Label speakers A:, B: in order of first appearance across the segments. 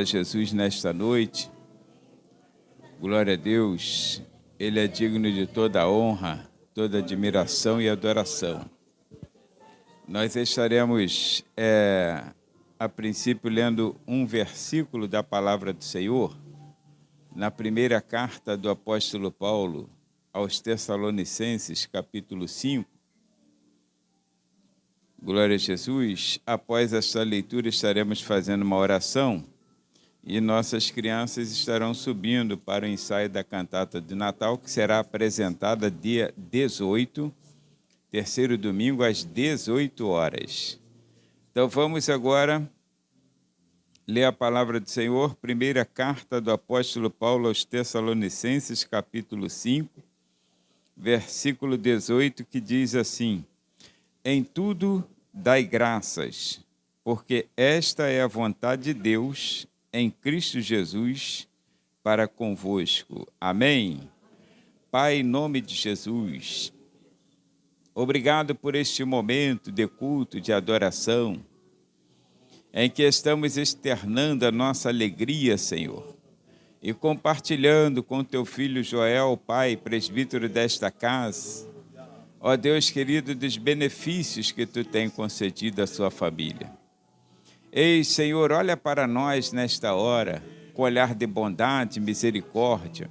A: a Jesus nesta noite. Glória a Deus. Ele é digno de toda a honra, toda admiração e adoração. Nós estaremos, a princípio, lendo um versículo da palavra do Senhor, na primeira carta do apóstolo Paulo aos Tessalonicenses, capítulo 5. Glória a Jesus. Após esta leitura, estaremos fazendo uma oração e nossas crianças estarão subindo para o ensaio da cantata de Natal, que será apresentada dia 18, terceiro domingo, às 18 horas. Então, vamos agora ler a palavra do Senhor, primeira carta do apóstolo Paulo aos Tessalonicenses, capítulo 5, versículo 18, que diz assim: Em tudo dai graças, porque esta é a vontade de Deus em Cristo Jesus para convosco. Amém? Pai, em nome de Jesus, obrigado por este momento de culto, de adoração, em que estamos externando a nossa alegria, Senhor, e compartilhando com teu filho Joel, Pai, presbítero desta casa, ó Deus querido, dos benefícios que tu tem concedido à sua família. Ei, Senhor, olha para nós nesta hora, com olhar de bondade e misericórdia,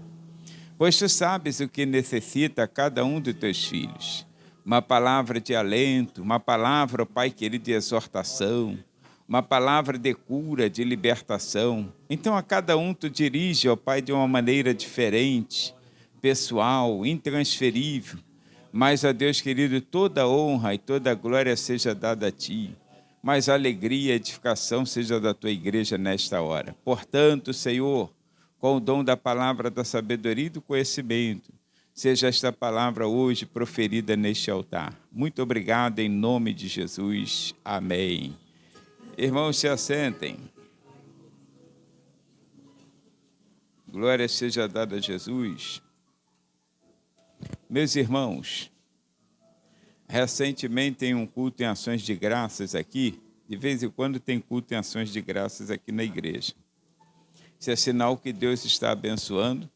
A: pois tu sabes o que necessita cada um dos teus filhos. Uma palavra de alento, uma palavra, ó Pai querido, de exortação, uma palavra de cura, de libertação. Então a cada um tu dirige, ó Pai, de uma maneira diferente, pessoal, intransferível. Mas, ó Deus querido, toda honra e toda glória seja dada a Ti. Mas a alegria e a edificação seja da Tua igreja nesta hora. Portanto, Senhor, com o dom da palavra da sabedoria e do conhecimento, seja esta palavra hoje proferida neste altar. Muito obrigado em nome de Jesus. Amém. Irmãos, se assentem. Glória seja dada a Jesus. Meus irmãos, recentemente tem um culto em ações de graças aqui. De vez em quando tem culto em ações de graças aqui na igreja. Isso é sinal que Deus está abençoando,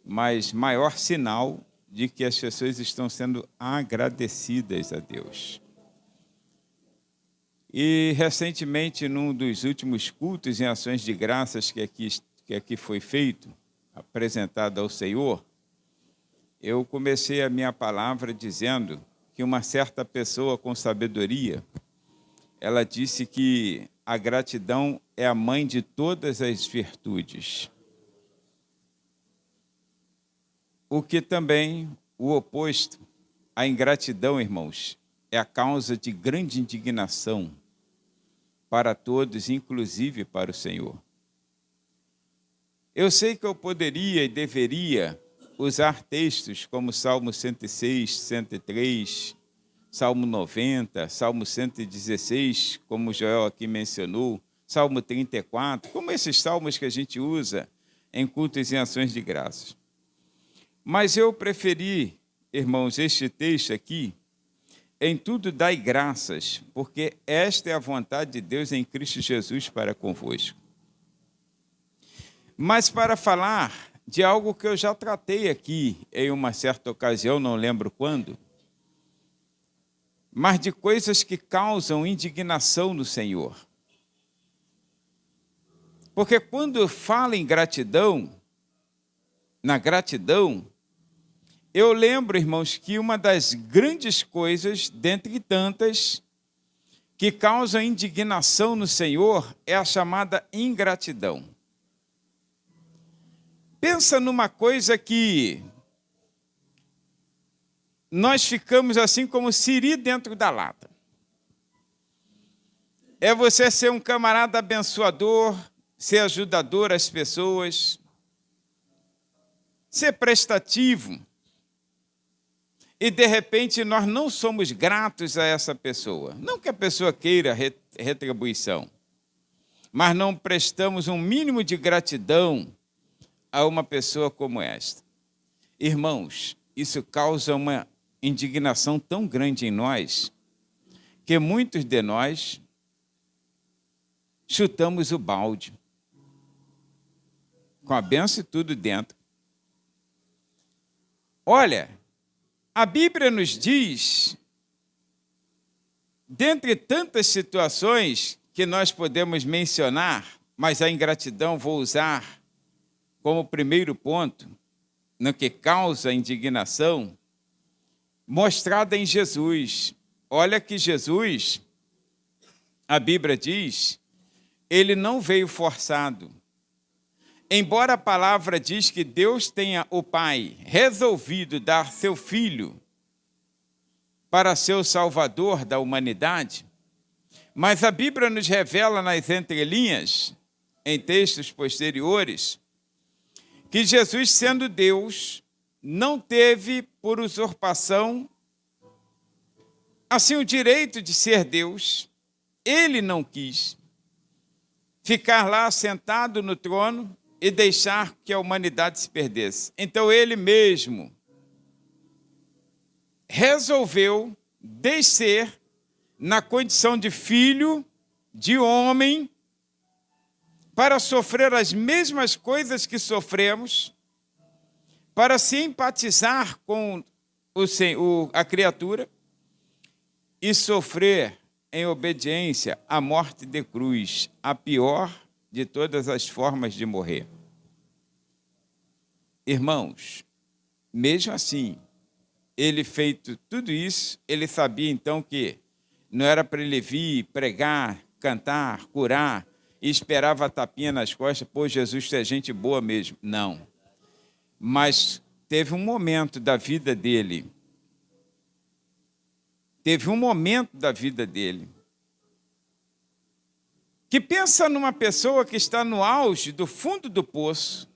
A: mas maior sinal de que as pessoas estão sendo agradecidas a Deus. E recentemente, num dos últimos cultos em ações de graças que aqui foi feito, apresentado ao Senhor, eu comecei a minha palavra dizendo que uma certa pessoa com sabedoria, ela disse que a gratidão é a mãe de todas as virtudes. O que também, o oposto, a ingratidão, irmãos, é a causa de grande indignação para todos, inclusive para o Senhor. Eu sei que eu poderia e deveria usar textos como Salmo 106, 103, Salmo 90, Salmo 116, como o Joel aqui mencionou, Salmo 34, como esses salmos que a gente usa em cultos e ações de graças. Mas eu preferi, irmãos, este texto aqui, em tudo dai graças, porque esta é a vontade de Deus em Cristo Jesus para convosco. Mas para falar de algo que eu já tratei aqui em uma certa ocasião, não lembro quando, mas de coisas que causam indignação no Senhor. Porque quando eu falo em gratidão, na gratidão, eu lembro, irmãos, que uma das grandes coisas, dentre tantas, que causam indignação no Senhor é a chamada ingratidão. Pensa numa coisa que nós ficamos assim como siri dentro da lata. É você ser um camarada abençoador, ser ajudador às pessoas, ser prestativo. E, de repente, nós não somos gratos a essa pessoa. Não que a pessoa queira retribuição, mas não prestamos um mínimo de gratidão a uma pessoa como esta. Irmãos, isso causa uma indignação tão grande em nós, que muitos de nós chutamos o balde. com a bênção e tudo dentro. Olha, a Bíblia nos diz, dentre tantas situações que nós podemos mencionar, mas a ingratidão vou usar como primeiro ponto, no que causa indignação, mostrada em Jesus. Olha que Jesus, a Bíblia diz, ele não veio forçado. Embora a palavra diz que Deus tenha, o Pai, resolvido dar seu Filho para ser o Salvador da humanidade, mas a Bíblia nos revela nas entrelinhas, em textos posteriores, que Jesus, sendo Deus, não teve por usurpação assim o direito de ser Deus. Ele não quis ficar lá sentado no trono e deixar que a humanidade se perdesse. Então ele mesmo resolveu descer na condição de filho, de homem, para sofrer as mesmas coisas que sofremos, para se empatizar com a criatura e sofrer em obediência a morte de cruz, a pior de todas as formas de morrer. Irmãos, mesmo assim, ele feito tudo isso, ele sabia então que não era para ele vir, pregar, cantar, curar, e esperava a tapinha nas costas, pô, Jesus é gente boa mesmo. Não. Mas teve um momento da vida dele, que pensa numa pessoa que está no auge do fundo do poço,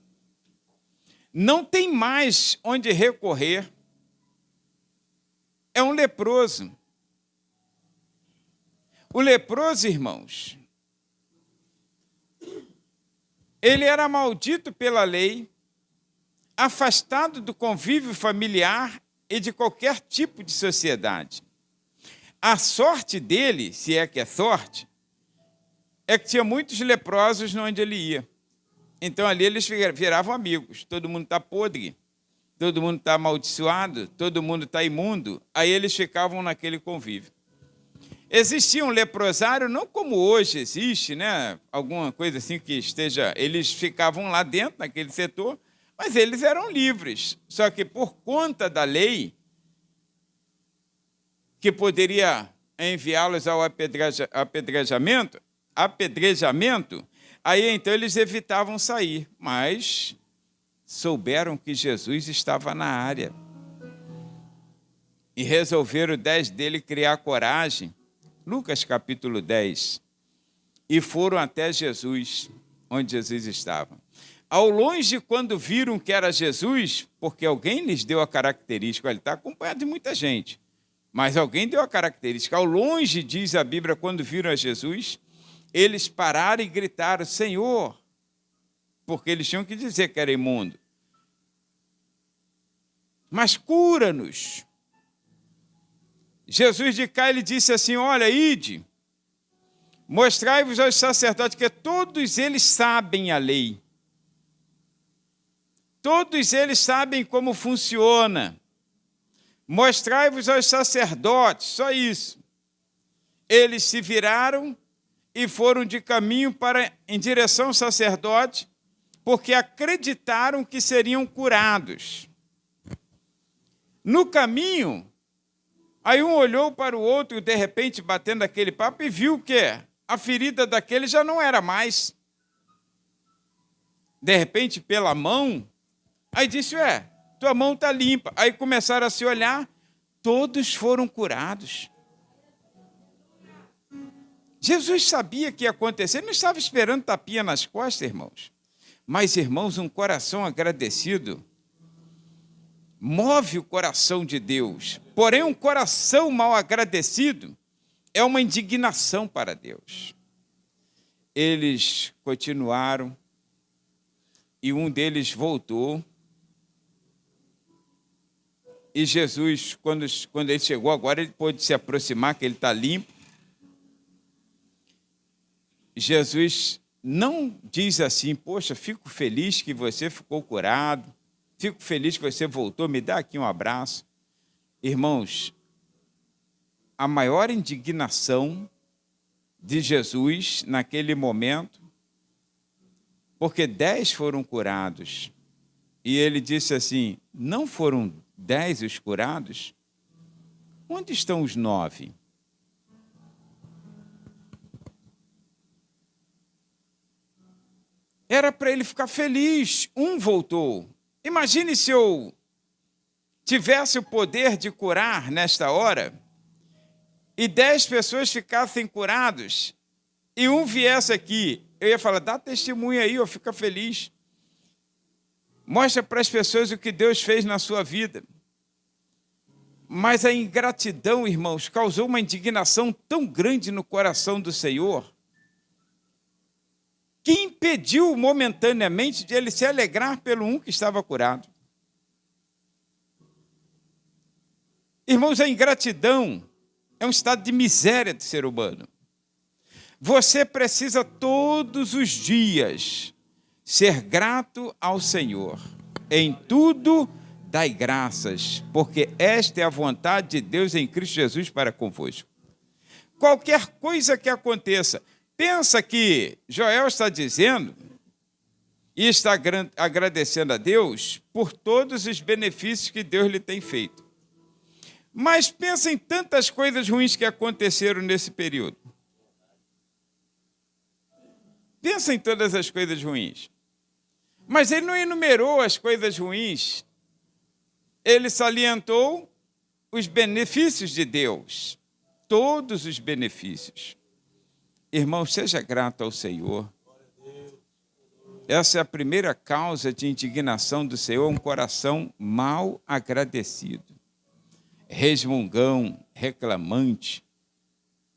A: não tem mais onde recorrer, é um leproso. O leproso, irmãos, ele era maldito pela lei, afastado do convívio familiar e de qualquer tipo de sociedade. A sorte dele, se é que é sorte, é que tinha muitos leprosos onde ele ia. Então ali eles viravam amigos. Todo mundo está podre, todo mundo está amaldiçoado, todo mundo está imundo. Aí eles ficavam naquele convívio. Existia um leprosário, não como hoje existe, né? Alguma coisa assim que esteja... Eles ficavam lá dentro, naquele setor, mas eles eram livres. Só que por conta da lei, que poderia enviá-los ao apedrejamento, aí então eles evitavam sair, mas souberam que Jesus estava na área e resolveram 10 dele criar coragem, Lucas capítulo 10, e foram até Jesus, onde Jesus estava. Ao longe, quando viram que era Jesus, porque alguém lhes deu a característica, ele está acompanhado de muita gente, mas alguém deu a característica. Ao longe, diz a Bíblia, quando viram a Jesus, eles pararam e gritaram, Senhor, porque eles tinham que dizer que era imundo. Mas cura-nos. Jesus de cá, ele disse assim, olha, ide, mostrai-vos aos sacerdotes, que todos eles sabem a lei. Todos eles sabem como funciona. Mostrai-vos aos sacerdotes, só isso. Eles se viraram e foram de caminho em direção ao sacerdote, porque acreditaram que seriam curados. No caminho, aí um olhou para o outro, de repente, batendo aquele papo, e viu que a ferida daquele já não era mais. De repente, pela mão, aí disse, tua mão está limpa. Aí começaram a se olhar, todos foram curados. Jesus sabia que ia acontecer, não estava esperando tapinha nas costas, irmãos. Mas, irmãos, um coração agradecido move o coração de Deus. Porém, um coração mal agradecido é uma indignação para Deus. Eles continuaram e um deles voltou. E Jesus, quando ele chegou agora, ele pôde se aproximar, que ele está limpo. Jesus não diz assim, poxa, fico feliz que você ficou curado, fico feliz que você voltou, me dá aqui um abraço. Irmãos, a maior indignação de Jesus naquele momento, porque 10 foram curados, e ele disse assim, não foram 10 os curados? Onde estão os 9? Era para ele ficar feliz, um voltou. Imagine se eu tivesse o poder de curar nesta hora, e 10 pessoas ficassem curados, e um viesse aqui, eu ia falar, dá testemunho aí, fica feliz. Mostra para as pessoas o que Deus fez na sua vida. Mas a ingratidão, irmãos, causou uma indignação tão grande no coração do Senhor, que impediu momentaneamente de ele se alegrar pelo um que estava curado. Irmãos, a ingratidão é um estado de miséria do ser humano. Você precisa todos os dias ser grato ao Senhor. Em tudo, dai graças, porque esta é a vontade de Deus em Cristo Jesus para convosco. Qualquer coisa que aconteça, pensa que Joel está dizendo e está agradecendo a Deus por todos os benefícios que Deus lhe tem feito. Mas pensa em tantas coisas ruins que aconteceram nesse período. Pensa em todas as coisas ruins. Mas ele não enumerou as coisas ruins. Ele salientou os benefícios de Deus. Todos os benefícios. Irmão, seja grato ao Senhor. Essa é a primeira causa de indignação do Senhor, um coração mal agradecido. Resmungão, reclamante,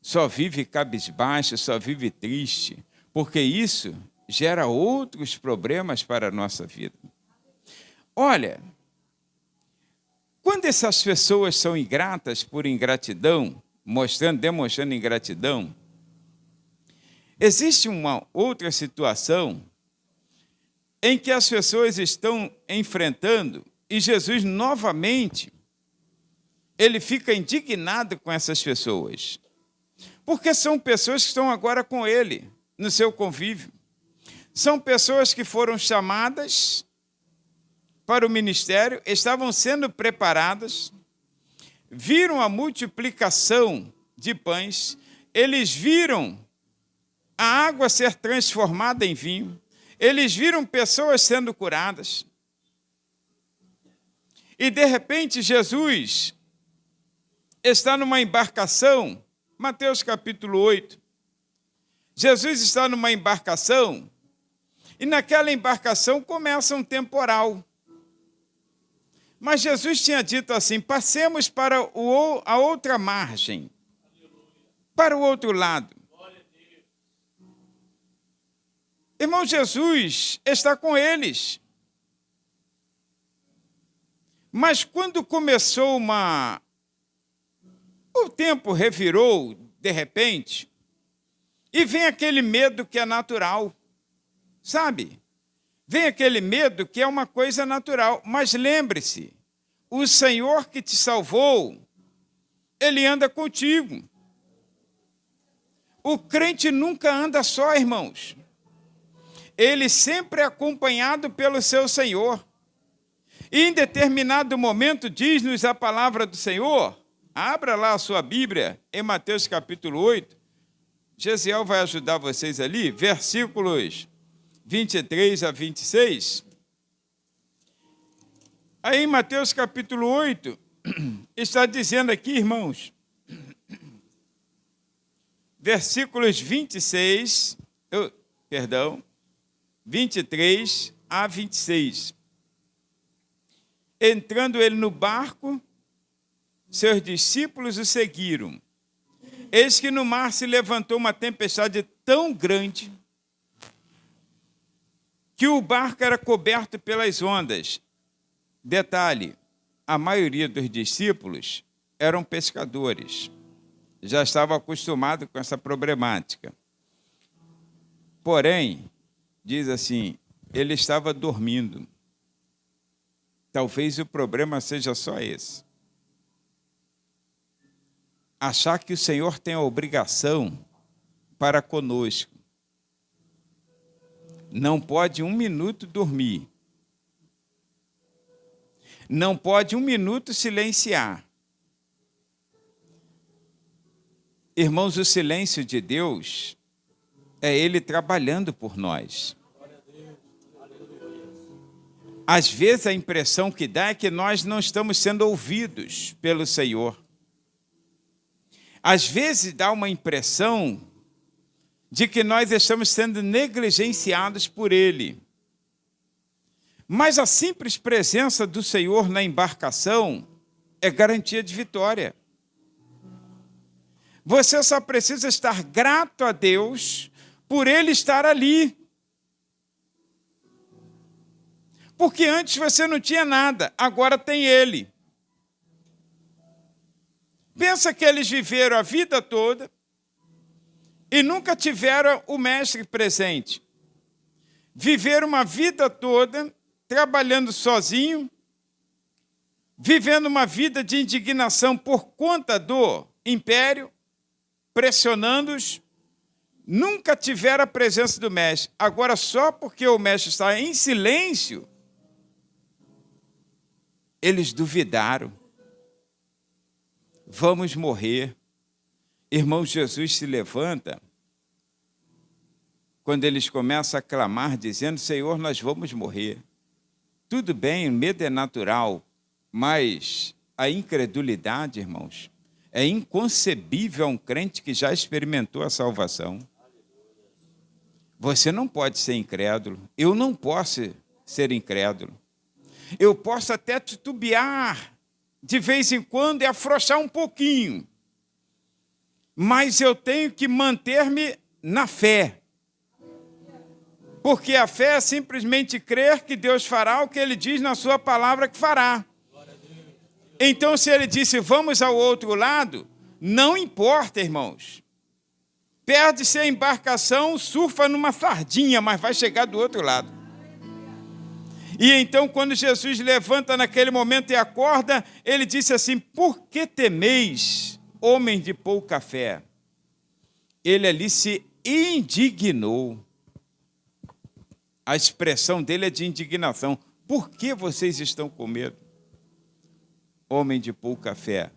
A: só vive cabisbaixo, só vive triste, porque isso gera outros problemas para a nossa vida. Olha, quando essas pessoas são ingratas por ingratidão, demonstrando ingratidão, existe uma outra situação em que as pessoas estão enfrentando e Jesus novamente ele fica indignado com essas pessoas, porque são pessoas que estão agora com ele, no seu convívio. São pessoas que foram chamadas para o ministério, estavam sendo preparadas, viram a multiplicação de pães, eles viram a água ser transformada em vinho, eles viram pessoas sendo curadas. E, de repente, Jesus está numa embarcação, Mateus capítulo 8. Jesus está numa embarcação e naquela embarcação começa um temporal. Mas Jesus tinha dito assim, passemos para a outra margem, para o outro lado. Irmão, Jesus está com eles. Mas quando começou o tempo revirou, de repente, e vem aquele medo que é natural, sabe? Vem aquele medo que é uma coisa natural. Mas lembre-se, o Senhor que te salvou, Ele anda contigo. O crente nunca anda só, irmãos. Ele sempre é acompanhado pelo seu Senhor. E em determinado momento, diz-nos a palavra do Senhor, abra lá a sua Bíblia, em Mateus capítulo 8, Gesiel vai ajudar vocês ali, versículos 23 a 26. Aí em Mateus capítulo 8, está dizendo aqui, irmãos, versículos 23 a 26. Entrando ele no barco, seus discípulos o seguiram. Eis que no mar se levantou uma tempestade tão grande que o barco era coberto pelas ondas. Detalhe, a maioria dos discípulos eram pescadores. Já estavam acostumados com essa problemática. Porém, diz assim, ele estava dormindo. Talvez o problema seja só esse. Achar que o Senhor tem a obrigação para conosco. Não pode 1 minuto dormir. Não pode 1 minuto silenciar. Irmãos, o silêncio de Deus é Ele trabalhando por nós. Às vezes a impressão que dá é que nós não estamos sendo ouvidos pelo Senhor. Às vezes dá uma impressão de que nós estamos sendo negligenciados por Ele. Mas a simples presença do Senhor na embarcação é garantia de vitória. Você só precisa estar grato a Deus por Ele estar ali. Porque antes você não tinha nada, agora tem Ele. Pensa que eles viveram a vida toda e nunca tiveram o Mestre presente. Viveram uma vida toda trabalhando sozinho, vivendo uma vida de indignação por conta do império, pressionando-os, nunca tiveram a presença do Mestre. Agora, só porque o Mestre está em silêncio, eles duvidaram. Vamos morrer. Irmão, Jesus se levanta quando eles começam a clamar, dizendo, Senhor, nós vamos morrer. Tudo bem, o medo é natural, mas a incredulidade, irmãos, é inconcebível a um crente que já experimentou a salvação. Você não pode ser incrédulo. Eu não posso ser incrédulo. Eu posso até titubear de vez em quando e afrouxar um pouquinho. Mas eu tenho que manter-me na fé. Porque a fé é simplesmente crer que Deus fará o que Ele diz na sua palavra que fará. Então, se Ele disse, vamos ao outro lado, não importa, irmãos. Perde-se a embarcação, surfa numa sardinha, mas vai chegar do outro lado. E então, quando Jesus levanta naquele momento e acorda, Ele disse assim, por que temeis, homem de pouca fé? Ele ali se indignou. A expressão dele é de indignação. Por que vocês estão com medo? Homem de pouca fé.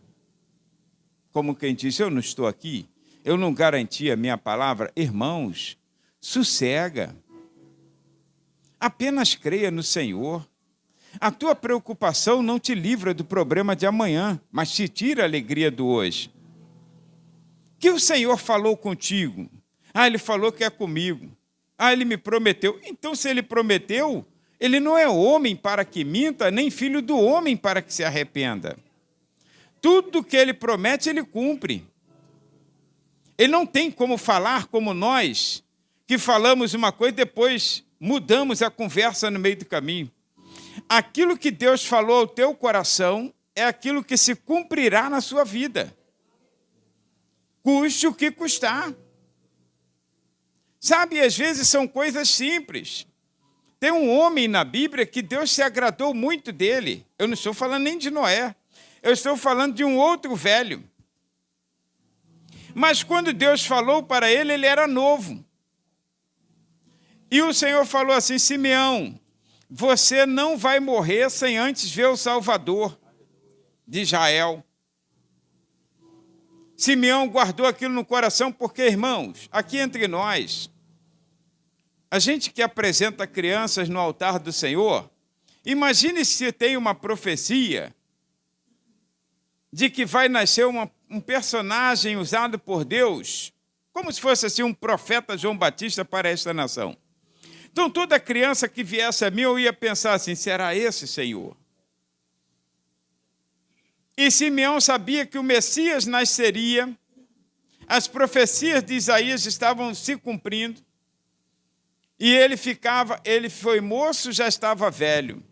A: Como quem diz, eu não estou aqui, eu não garanti a minha palavra. Irmãos, sossega. Apenas creia no Senhor. A tua preocupação não te livra do problema de amanhã, mas te tira a alegria do hoje. Que o Senhor falou contigo? Ele falou que é comigo. Ele me prometeu. Então, se Ele prometeu, Ele não é homem para que minta, nem filho do homem para que se arrependa. Tudo que Ele promete, Ele cumpre. Ele não tem como falar como nós, que falamos uma coisa e depois mudamos a conversa no meio do caminho. Aquilo que Deus falou ao teu coração é aquilo que se cumprirá na sua vida. Custe o que custar. Sabe, às vezes são coisas simples. Tem um homem na Bíblia que Deus se agradou muito dele. Eu não estou falando nem de Noé. Eu estou falando de um outro velho. Mas quando Deus falou para ele, ele era novo. E o Senhor falou assim, Simeão, você não vai morrer sem antes ver o Salvador de Israel. Simeão guardou aquilo no coração porque, irmãos, aqui entre nós, a gente que apresenta crianças no altar do Senhor, imagine se tem uma profecia de que vai nascer um personagem usado por Deus, como se fosse assim um profeta João Batista para esta nação. Então, toda criança que viesse a mim, eu ia pensar assim, será esse, Senhor? E Simeão sabia que o Messias nasceria, as profecias de Isaías estavam se cumprindo, e ele foi moço, já estava velho.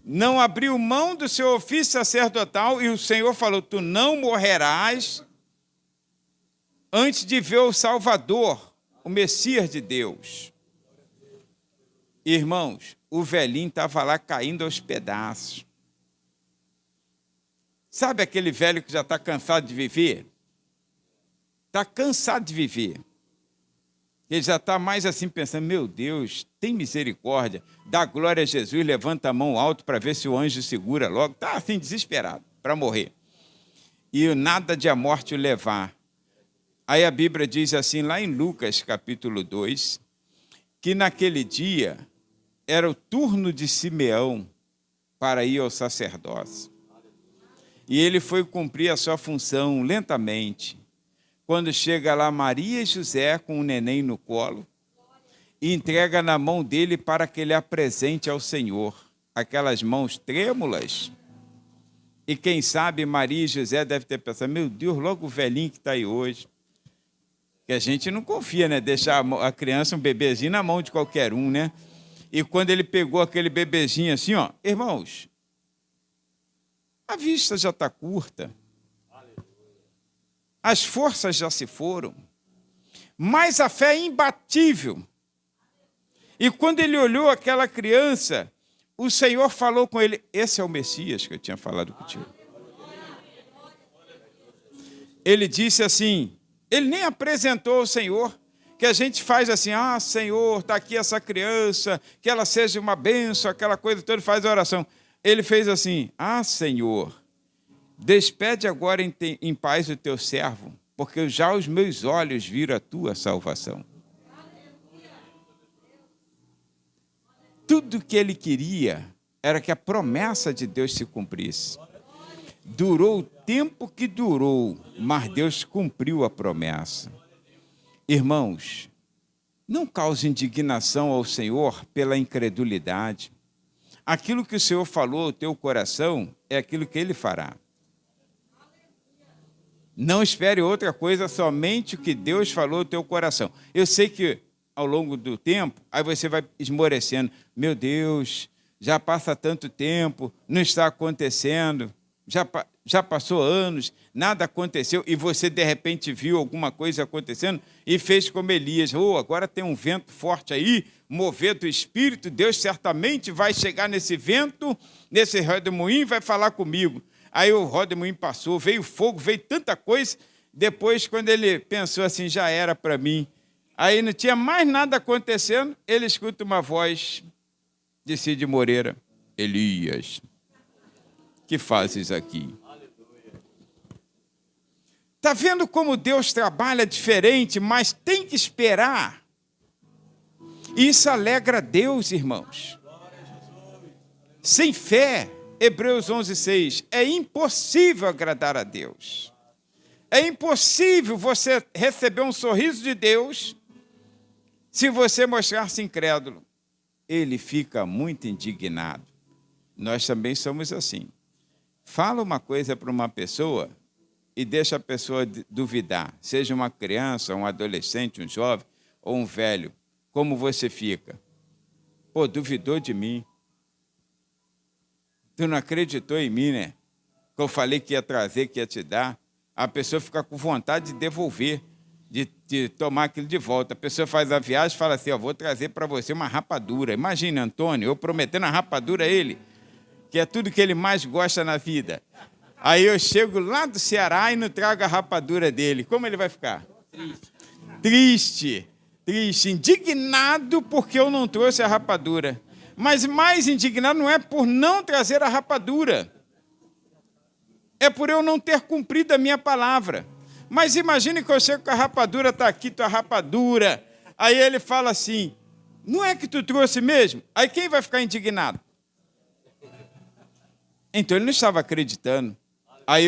A: Não abriu mão do seu ofício sacerdotal, e o Senhor falou, tu não morrerás antes de ver o Salvador o Messias de Deus. Irmãos, o velhinho estava lá caindo aos pedaços. Sabe aquele velho que já está cansado de viver? Está cansado de viver. Ele já está mais assim pensando, meu Deus, tem misericórdia, dá glória a Jesus, levanta a mão alto para ver se o anjo segura logo. Está assim, desesperado, para morrer. E nada de a morte o levar. Aí a Bíblia diz assim, lá em Lucas, capítulo 2, que naquele dia era o turno de Simeão para ir ao sacerdócio. E ele foi cumprir a sua função lentamente. Quando chega lá Maria e José com o neném no colo, e entrega na mão dele para que ele apresente ao Senhor. Aquelas mãos trêmulas. E quem sabe Maria e José devem ter pensado, meu Deus, logo o velhinho que está aí hoje. Que a gente não confia, né? Deixar a criança, um bebezinho, na mão de qualquer um, né? E quando ele pegou aquele bebezinho assim, ó, irmãos, a vista já está curta. As forças já se foram. Mas a fé é imbatível. E quando ele olhou aquela criança, o Senhor falou com ele, esse é o Messias que eu tinha falado contigo. Ele disse assim, ele nem apresentou ao Senhor, que a gente faz assim, Senhor, está aqui essa criança, que ela seja uma bênção, aquela coisa toda, faz a oração. Ele fez assim, Senhor, despede agora em paz o teu servo, porque já os meus olhos viram a tua salvação. Tudo que ele queria era que a promessa de Deus se cumprisse. Durou o tempo que durou, mas Deus cumpriu a promessa. Irmãos, não cause indignação ao Senhor pela incredulidade. Aquilo que o Senhor falou ao teu coração é aquilo que Ele fará. Não espere outra coisa, somente o que Deus falou ao teu coração. Eu sei que ao longo do tempo, aí você vai esmorecendo. Meu Deus, já passa tanto tempo, não está acontecendo, já passou anos, nada aconteceu, e você de repente viu alguma coisa acontecendo e fez como Elias. Agora tem um vento forte aí, mover do Espírito, Deus certamente vai chegar nesse vento, nesse redemoinho, e vai falar comigo. Aí o redemoinho passou, veio fogo, veio tanta coisa. Depois, quando ele pensou assim, já era para mim. Aí não tinha mais nada acontecendo, ele escuta uma voz de Cid Moreira. Elias, que fazes aqui? Está vendo como Deus trabalha diferente, mas tem que esperar. Isso alegra a Deus, irmãos. Sem fé, Hebreus 11:6, é impossível agradar a Deus. É impossível você receber um sorriso de Deus se você mostrar-se incrédulo. Ele fica muito indignado. Nós também somos assim. Fala uma coisa para uma pessoa e deixa a pessoa duvidar. Seja uma criança, um adolescente, um jovem ou um velho. Como você fica? Duvidou de mim. Tu não acreditou em mim, né? Que eu falei que ia trazer, que ia te dar. A pessoa fica com vontade de devolver, de tomar aquilo de volta. A pessoa faz a viagem e fala assim, vou trazer para você uma rapadura. Imagina, Antônio, eu prometendo a rapadura a ele, que é tudo que ele mais gosta na vida. Aí eu chego lá do Ceará e não trago a rapadura dele. Como ele vai ficar? Triste, indignado porque eu não trouxe a rapadura. Mas mais indignado não é por não trazer a rapadura. É por eu não ter cumprido a minha palavra. Mas imagine que eu chego com a rapadura, está aqui tua rapadura. Aí ele fala assim, não é que tu trouxe mesmo? Aí quem vai ficar indignado? Então ele não estava acreditando. Aí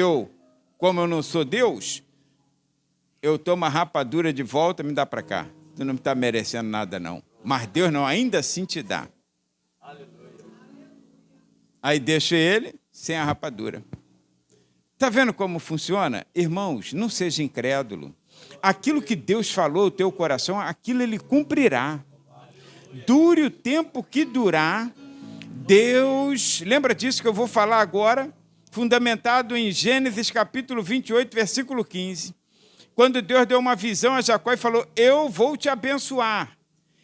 A: como eu não sou Deus, eu tomo a rapadura de volta e me dá para cá. Tu não está merecendo nada não. Mas Deus não, ainda assim te dá. Aí deixo ele sem a rapadura. Está vendo como funciona? Irmãos, não seja incrédulo. Aquilo que Deus falou ao teu coração, aquilo Ele cumprirá. Dure o tempo que durar, Deus... Lembra disso que eu vou falar agora? Fundamentado em Gênesis capítulo 28, versículo 15. quando Deus deu uma visão a Jacó e falou, eu vou te abençoar.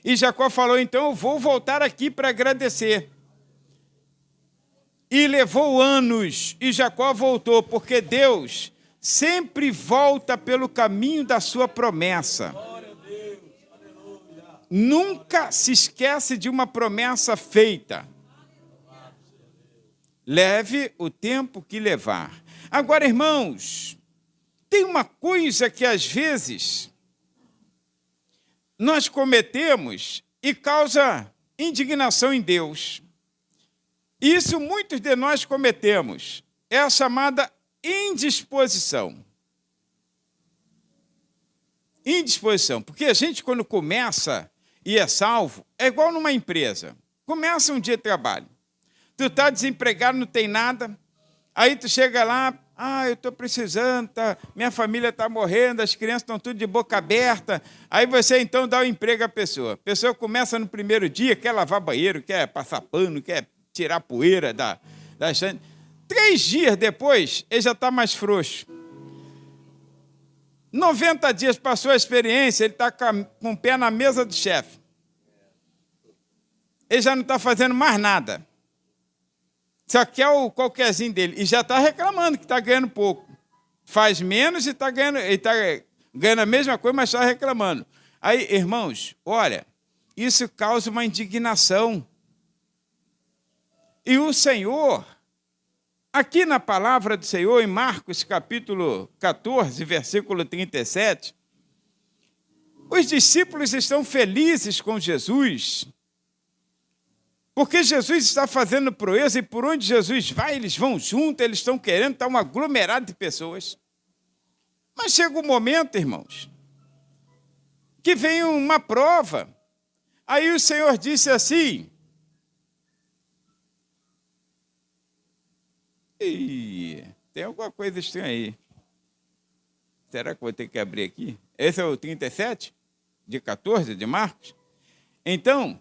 A: E Jacó falou, então eu vou voltar aqui para agradecer. E levou anos, e Jacó voltou, porque Deus sempre volta pelo caminho da sua promessa. Nunca se esquece de uma promessa feita. Leve o tempo que levar. Agora, irmãos, tem uma coisa que às vezes nós cometemos e causa indignação em Deus. Isso muitos de nós cometemos. É a chamada indisposição. Indisposição. Porque a gente, quando começa e é salvo, é igual numa empresa. Começa um dia de trabalho. Tu está desempregado, não tem nada. Aí tu chega lá, eu estou precisando, minha família está morrendo, as crianças estão tudo de boca aberta. Aí você, então, dá o emprego à pessoa. A pessoa começa no primeiro dia, quer lavar banheiro, quer passar pano, quer tirar poeira da estante. 3 dias depois, ele já está mais frouxo. 90 dias passou a experiência, ele está com o pé na mesa do chefe. Ele já não está fazendo mais nada. Só quer o qualquerzinho dele. E já está reclamando que está ganhando pouco. Faz menos e está ganhando, ele está ganhando a mesma coisa, mas está reclamando. Aí, irmãos, olha, isso causa uma indignação. E o Senhor, aqui na palavra do Senhor, em Marcos capítulo 14, versículo 37, os discípulos estão felizes com Jesus, porque Jesus está fazendo proeza e por onde Jesus vai, eles vão junto, eles estão querendo, está um aglomerado de pessoas. Mas chega um momento, irmãos, que vem uma prova. Aí o Senhor disse assim, tem alguma coisa estranha aí. Será que vou ter que abrir aqui? Esse é o 37, de 14, de Marcos? Então,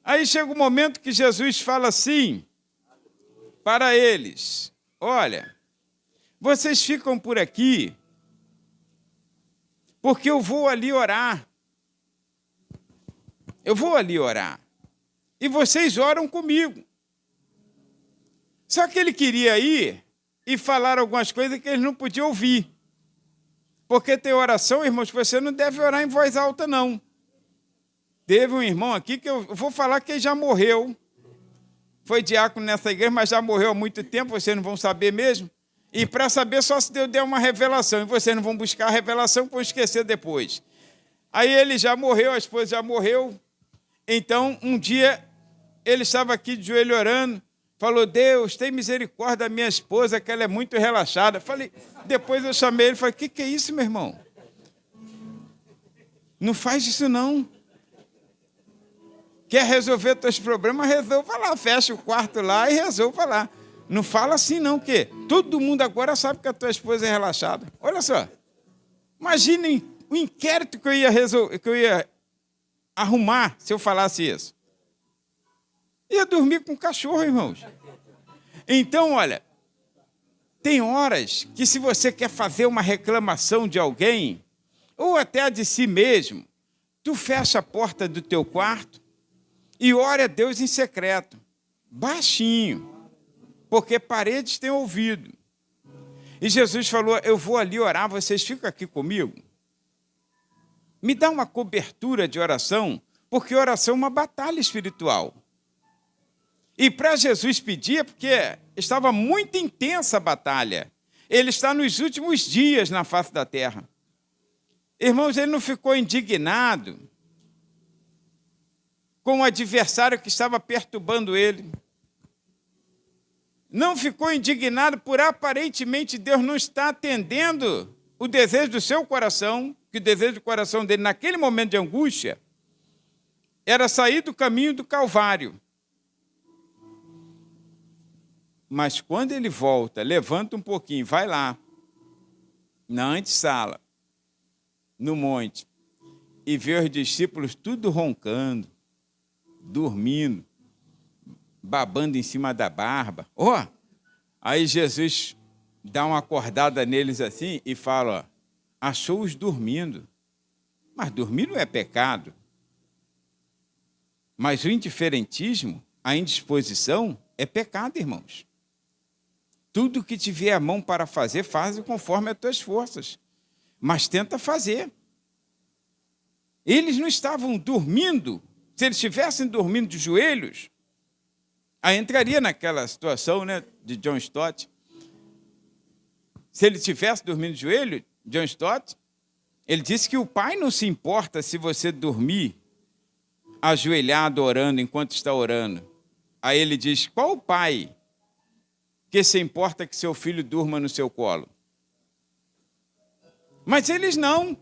A: aí chega um momento que Jesus fala assim para eles, olha, vocês ficam por aqui, porque eu vou ali orar. Eu vou ali orar. E vocês oram comigo. Só que ele queria ir e falar algumas coisas que eles não podiam ouvir. Porque tem oração, irmãos, que você não deve orar em voz alta, não. Teve um irmão aqui que eu vou falar que ele já morreu. Foi diácono nessa igreja, mas já morreu há muito tempo, vocês não vão saber mesmo. E para saber só se Deus der uma revelação. E vocês não vão buscar a revelação, vão esquecer depois. Aí ele já morreu, a esposa já morreu. Então, um dia, ele estava aqui de joelho orando. Falou, Deus, tem misericórdia da minha esposa, que ela é muito relaxada. Depois eu chamei ele e falei, o que é isso, meu irmão? Não faz isso, não. Quer resolver teus problemas? Resolva lá, fecha o quarto lá e resolva lá. Não fala assim, não, que todo mundo agora sabe que a tua esposa é relaxada. Olha só, imaginem o inquérito que eu ia arrumar se eu falasse isso. Ia dormir com o cachorro, irmãos. Então, olha, tem horas que se você quer fazer uma reclamação de alguém, ou até de si mesmo, tu fecha a porta do teu quarto e ora a Deus em secreto, baixinho, porque paredes têm ouvido. E Jesus falou, eu vou ali orar, vocês ficam aqui comigo? Me dá uma cobertura de oração, porque oração é uma batalha espiritual. E para Jesus pedir, porque estava muito intensa a batalha. Ele está nos últimos dias na face da terra. Irmãos, ele não ficou indignado com o adversário que estava perturbando ele. Não ficou indignado por aparentemente Deus não estar atendendo o desejo do seu coração, que o desejo do coração dele naquele momento de angústia era sair do caminho do Calvário. Mas quando ele volta, levanta um pouquinho, vai lá, na antessala, no monte, e vê os discípulos tudo roncando, dormindo, babando em cima da barba. Aí Jesus dá uma acordada neles assim e fala, achou-os dormindo. Mas dormir não é pecado. Mas o indiferentismo, a indisposição, é pecado, irmãos. Tudo que te vier a mão para fazer, faz conforme as tuas forças. Mas tenta fazer. Eles não estavam dormindo. Se eles estivessem dormindo de joelhos, aí entraria naquela situação, né, de John Stott. Se ele estivesse dormindo de joelho, John Stott, ele disse que o Pai não se importa se você dormir ajoelhado orando enquanto está orando. Aí ele diz, qual o pai que se importa que seu filho durma no seu colo? Mas eles não.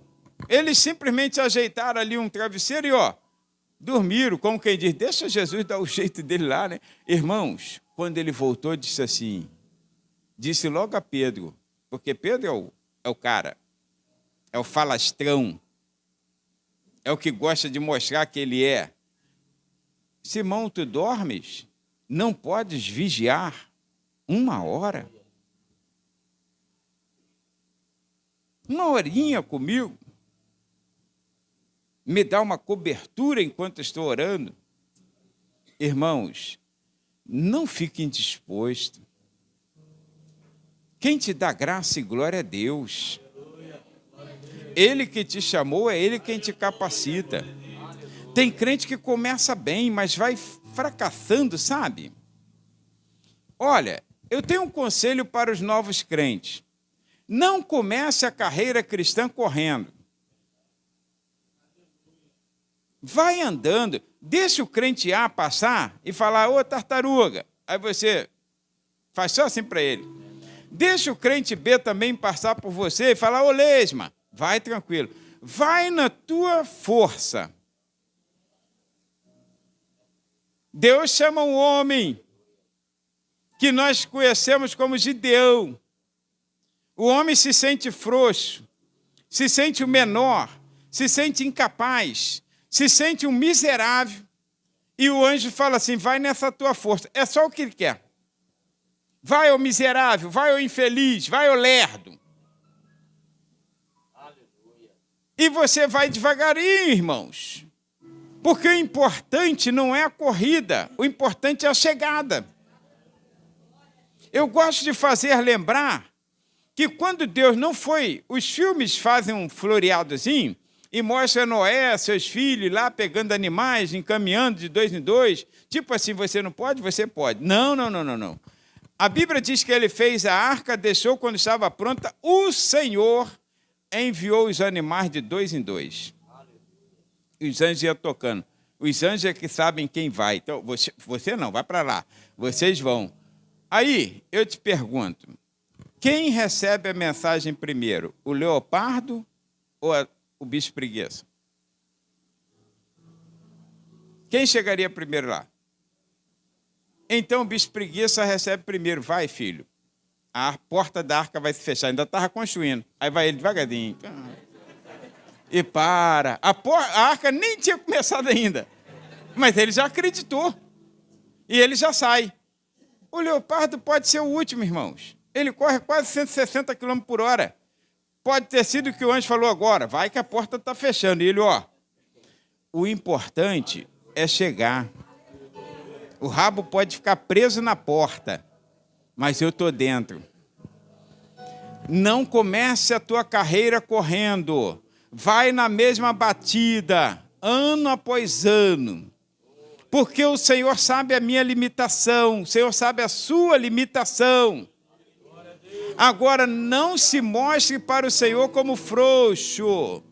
A: Eles simplesmente ajeitaram ali um travesseiro e, dormiram, como quem diz, deixa Jesus dar o jeito dele lá, né? Irmãos, quando ele voltou, disse assim, disse logo a Pedro, porque Pedro é o cara, é o falastrão, é o que gosta de mostrar que ele é. Simão, tu dormes? Não podes vigiar 1 hora? 1 horinha comigo? Me dá uma cobertura enquanto estou orando? Irmãos, não fique indisposto. Quem te dá graça e glória é Deus. Ele que te chamou, é Ele quem te capacita. Tem crente que começa bem, mas vai fracassando, sabe? Olha, eu tenho um conselho para os novos crentes. Não comece a carreira cristã correndo. Vai andando, deixa o crente A passar e falar, ô tartaruga. Aí você faz só assim para ele. Deixa o crente B também passar por você e falar, ô lesma. Vai tranquilo. Vai na tua força. Deus chama um homem que nós conhecemos como Gideão. O homem se sente frouxo, se sente o menor, se sente incapaz, se sente um miserável. E o anjo fala assim, vai nessa tua força. É só o que ele quer. Vai, ô miserável, vai, ô infeliz, vai, ô lerdo. Aleluia. E você vai devagarinho, irmãos. Porque o importante não é a corrida, o importante é a chegada. Eu gosto de fazer lembrar que quando Deus não foi... Os filmes fazem um floreadozinho e mostra Noé, seus filhos lá pegando animais, encaminhando de 2 em 2. Tipo assim, você não pode, você pode. Não. A Bíblia diz que ele fez a arca, deixou quando estava pronta, o Senhor enviou os animais de 2 em 2. E os anjos iam tocando. Os anjos é que sabem quem vai. Então, você não, vai para lá. Vocês vão. Aí, eu te pergunto, quem recebe a mensagem primeiro? O leopardo ou o bicho preguiça? Quem chegaria primeiro lá? Então, o bicho preguiça recebe primeiro. Vai, filho. A porta da arca vai se fechar. Ainda estava construindo. Aí vai ele devagarinho. E para. A arca nem tinha começado ainda. Mas ele já acreditou. E ele já sai. O leopardo pode ser o último, irmãos. Ele corre quase 160 km por hora. Pode ter sido o que o anjo falou agora. Vai que a porta está fechando. E ele, o importante é chegar. O rabo pode ficar preso na porta, mas eu estou dentro. Não comece a tua carreira correndo. Vai na mesma batida, ano após ano. Porque o Senhor sabe a minha limitação, o Senhor sabe a sua limitação. Agora, não se mostre para o Senhor como frouxo.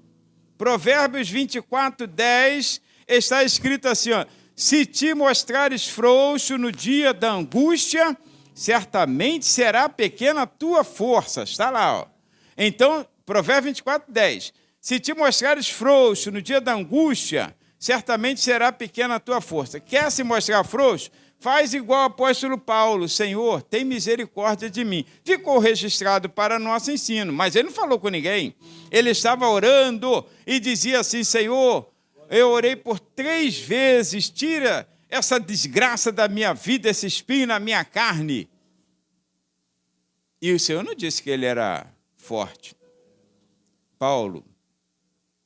A: Provérbios 24:10 está escrito assim, se te mostrares frouxo no dia da angústia, certamente será pequena a tua força. Está lá, Então, Provérbios 24:10. Se te mostrares frouxo no dia da angústia, certamente será pequena a tua força. Quer se mostrar frouxo? Faz igual o apóstolo Paulo. Senhor, tem misericórdia de mim. Ficou registrado para nosso ensino, mas ele não falou com ninguém. Ele estava orando e dizia assim, Senhor, eu orei por 3 vezes, tira essa desgraça da minha vida, esse espinho na minha carne. E o Senhor não disse que ele era forte. Paulo,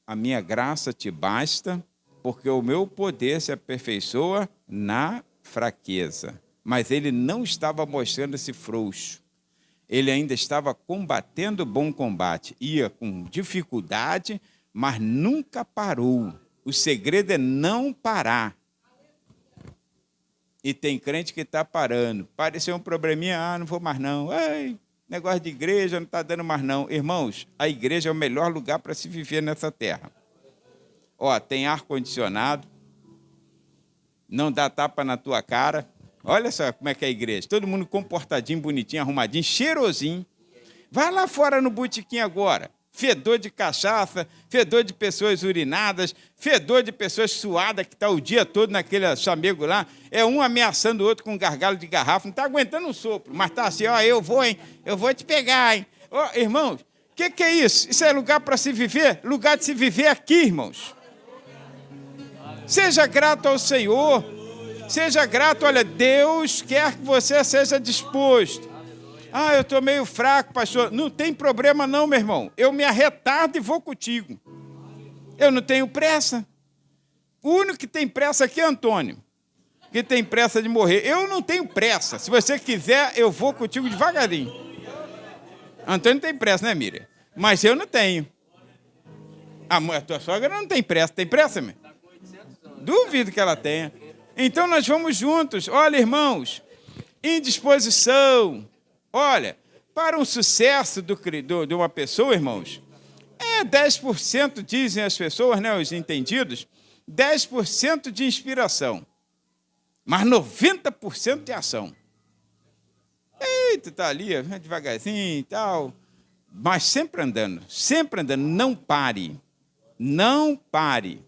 A: a minha graça te basta, porque o meu poder se aperfeiçoa na fraqueza. Mas ele não estava mostrando-se frouxo. Ele ainda estava combatendo o bom combate. Ia com dificuldade, mas nunca parou. O segredo é não parar. E tem crente que está parando. Pareceu um probleminha, não vou mais não. Ai, negócio de igreja não está dando mais não. Irmãos, a igreja é o melhor lugar para se viver nessa terra. Ó, tem ar-condicionado, não dá tapa na tua cara. Olha só como é que é a igreja. Todo mundo comportadinho, bonitinho, arrumadinho, cheirosinho. Vai lá fora no botequim agora. Fedor de cachaça, fedor de pessoas urinadas, fedor de pessoas suadas que está o dia todo naquele chamego lá. É um ameaçando o outro com um gargalo de garrafa. Não está aguentando um sopro, mas está assim, ó, eu vou, hein? Eu vou te pegar, hein? Ó, irmãos, o que é isso? Isso é lugar para se viver? Lugar de se viver aqui, irmãos. Seja grato ao Senhor. Seja grato, olha, Deus quer que você seja disposto. Ah, eu estou meio fraco, pastor. Não tem problema não, meu irmão. Eu me arretardo e vou contigo. Eu não tenho pressa. O único que tem pressa aqui é Antônio, que tem pressa de morrer. Eu não tenho pressa. Se você quiser, eu vou contigo devagarinho. Antônio tem pressa, né, Miriam? Mas eu não tenho. A tua sogra não tem pressa. Tem pressa, meu? Duvido que ela tenha. Então nós vamos juntos. Olha, irmãos, indisposição. Olha, para um sucesso de uma pessoa, irmãos, 10%, dizem as pessoas, né, os entendidos, 10% de inspiração, mas 90% de ação. Eita, tá ali, devagarzinho e tal, mas sempre andando, não pare, não pare.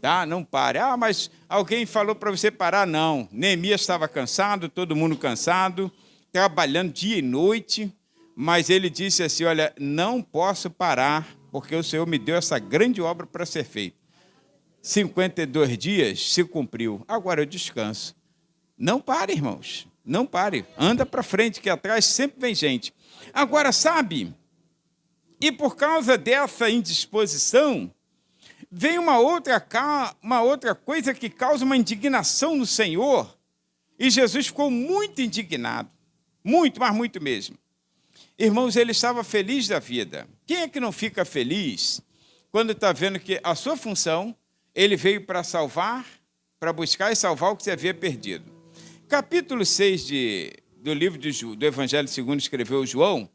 A: Tá? Não pare. Ah, mas alguém falou para você parar? Não. Neemias estava cansado, todo mundo cansado, trabalhando dia e noite, mas ele disse assim, olha, não posso parar, porque o Senhor me deu essa grande obra para ser feita. 52 dias se cumpriu, agora eu descanso. Não pare, irmãos, não pare. Anda para frente, que atrás sempre vem gente. Agora, sabe, e por causa dessa indisposição, vem uma outra coisa que causa uma indignação no Senhor, e Jesus ficou muito indignado, muito, mas muito mesmo. Irmãos, ele estava feliz da vida. Quem é que não fica feliz quando está vendo que a sua função, ele veio para salvar, para buscar e salvar o que você havia perdido? Capítulo 6 do livro do Evangelho segundo escreveu João,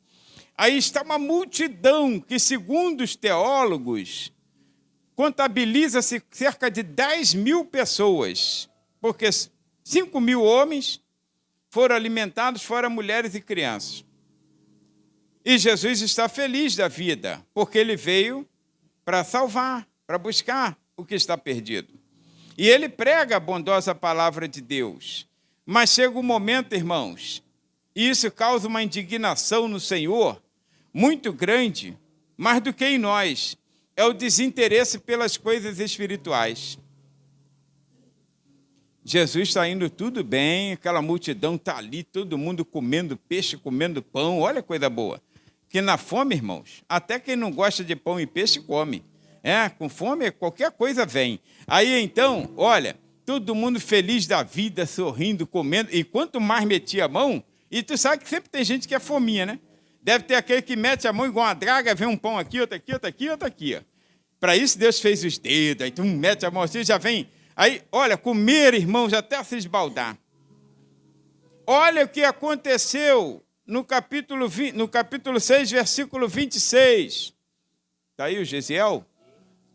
A: aí está uma multidão que, segundo os teólogos, contabiliza-se cerca de 10.000 pessoas, porque 5.000 homens foram alimentados, fora mulheres e crianças. E Jesus está feliz da vida, porque ele veio para salvar, para buscar o que está perdido. E ele prega a bondosa palavra de Deus. Mas chega um momento, irmãos, e isso causa uma indignação no Senhor muito grande, mais do que em nós. É o desinteresse pelas coisas espirituais. Jesus está indo tudo bem, aquela multidão está ali, todo mundo comendo peixe, comendo pão, olha coisa boa. Que na fome, irmãos, até quem não gosta de pão e peixe come. Com fome qualquer coisa vem. Aí então, olha, todo mundo feliz da vida, sorrindo, comendo, e quanto mais metia a mão, e tu sabe que sempre tem gente que é fominha, né? Deve ter aquele que mete a mão igual uma draga, vem um pão aqui, outro aqui, outro aqui, outro aqui. Para isso Deus fez os dedos, aí tu mete a mão assim, já vem. Aí, olha, comer, irmãos, até se esbaldar. Olha o que aconteceu no capítulo 6, versículo 26. Está aí o Gesiel?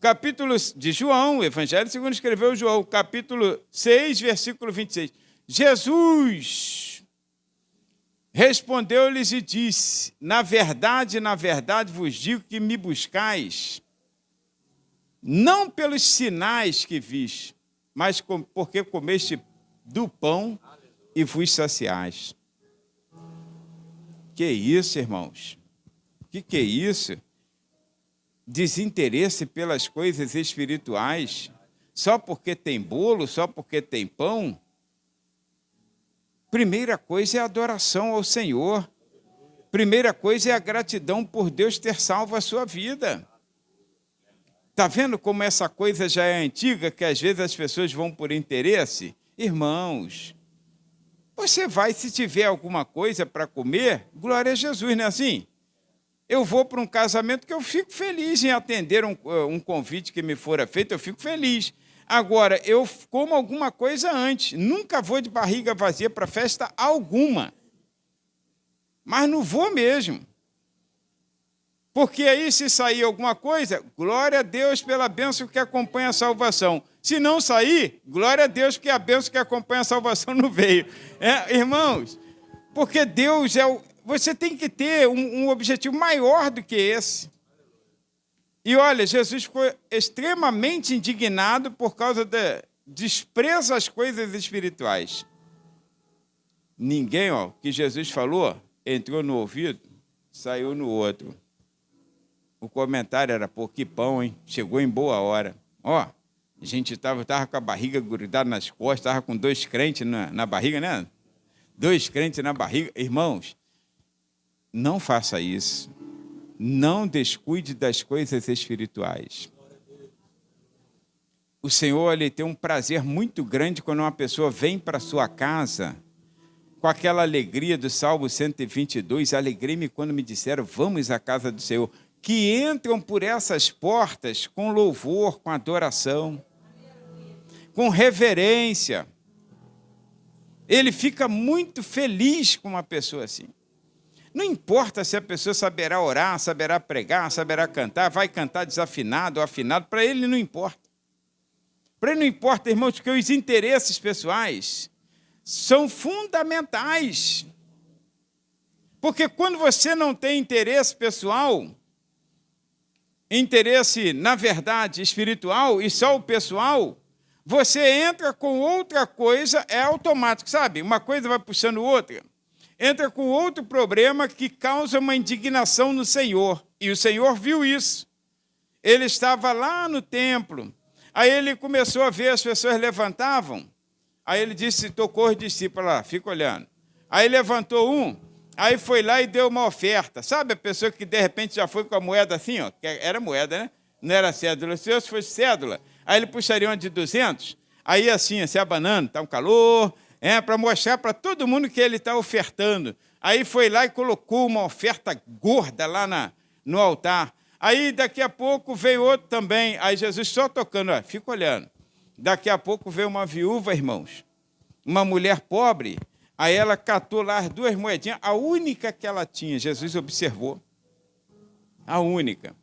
A: Capítulo de João, o Evangelho segundo escreveu João, capítulo 6, versículo 26. Jesus respondeu-lhes e disse, na verdade vos digo que me buscais, não pelos sinais que vis, mas porque comeste do pão e vos saciais. Que isso, irmãos? Que é isso? Desinteresse pelas coisas espirituais, só porque tem bolo, só porque tem pão? Primeira coisa é a adoração ao Senhor. Primeira coisa é a gratidão por Deus ter salvo a sua vida. Está vendo como essa coisa já é antiga, que às vezes as pessoas vão por interesse? Irmãos, você vai, se tiver alguma coisa para comer, glória a Jesus, não é assim? Eu vou para um casamento que eu fico feliz em atender um convite que me fora feito, eu fico feliz. Agora, eu como alguma coisa antes, nunca vou de barriga vazia para festa alguma. Mas não vou mesmo. Porque aí, se sair alguma coisa, glória a Deus pela bênção que acompanha a salvação. Se não sair, glória a Deus porque a bênção que acompanha a salvação não veio. Irmãos, porque Deus você tem que ter um objetivo maior do que esse. E olha, Jesus ficou extremamente indignado por causa do desprezo às coisas espirituais. Ninguém, que Jesus falou, entrou no ouvido, saiu no outro. O comentário era, pô, que pão, hein? Chegou em boa hora. A gente estava com a barriga grudada nas costas, estava com 2 crentes na barriga, né? 2 crentes na barriga. Irmãos, não faça isso. Não descuide das coisas espirituais. O Senhor, ele tem um prazer muito grande quando uma pessoa vem para a sua casa com aquela alegria do Salmo 122, alegrei-me quando me disseram, vamos à casa do Senhor, que entram por essas portas com louvor, com adoração, com reverência. Ele fica muito feliz com uma pessoa assim. Não importa se a pessoa saberá orar, saberá pregar, saberá cantar, vai cantar desafinado ou afinado, para ele não importa. Para ele não importa, irmãos, porque os interesses pessoais são fundamentais. Porque quando você não tem interesse pessoal, interesse, na verdade, espiritual e só o pessoal, você entra com outra coisa, é automático, sabe? Uma coisa vai puxando outra. Entra com outro problema que causa uma indignação no Senhor. E o Senhor viu isso. Ele estava lá no templo. Aí ele começou a ver as pessoas levantavam. Aí ele disse, tocou os discípulos lá, fica olhando. Aí levantou um, aí foi lá e deu uma oferta. Sabe a pessoa que de repente já foi com a moeda assim, que era moeda, né? Não era cédula. Se fosse cédula, aí ele puxaria uma de 200, aí assim, se abanando, está um calor, para mostrar para todo mundo que ele está ofertando. Aí foi lá e colocou uma oferta gorda lá no altar. Aí daqui a pouco veio outro também, aí Jesus só tocando, fica olhando. Daqui a pouco veio uma viúva, irmãos, uma mulher pobre, aí ela catou lá as 2 moedinhas, a única que ela tinha, Jesus observou, a única.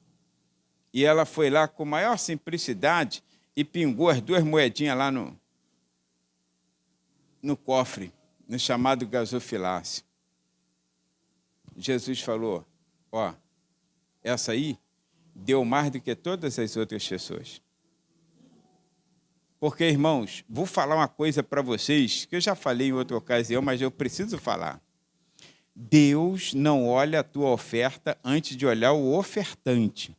A: E ela foi lá com maior simplicidade e pingou as 2 moedinhas lá no cofre, no chamado gasofilácio. Jesus falou, essa aí deu mais do que todas as outras pessoas. Porque, irmãos, vou falar uma coisa para vocês, que eu já falei em outra ocasião, mas eu preciso falar. Deus não olha a tua oferta antes de olhar o ofertante.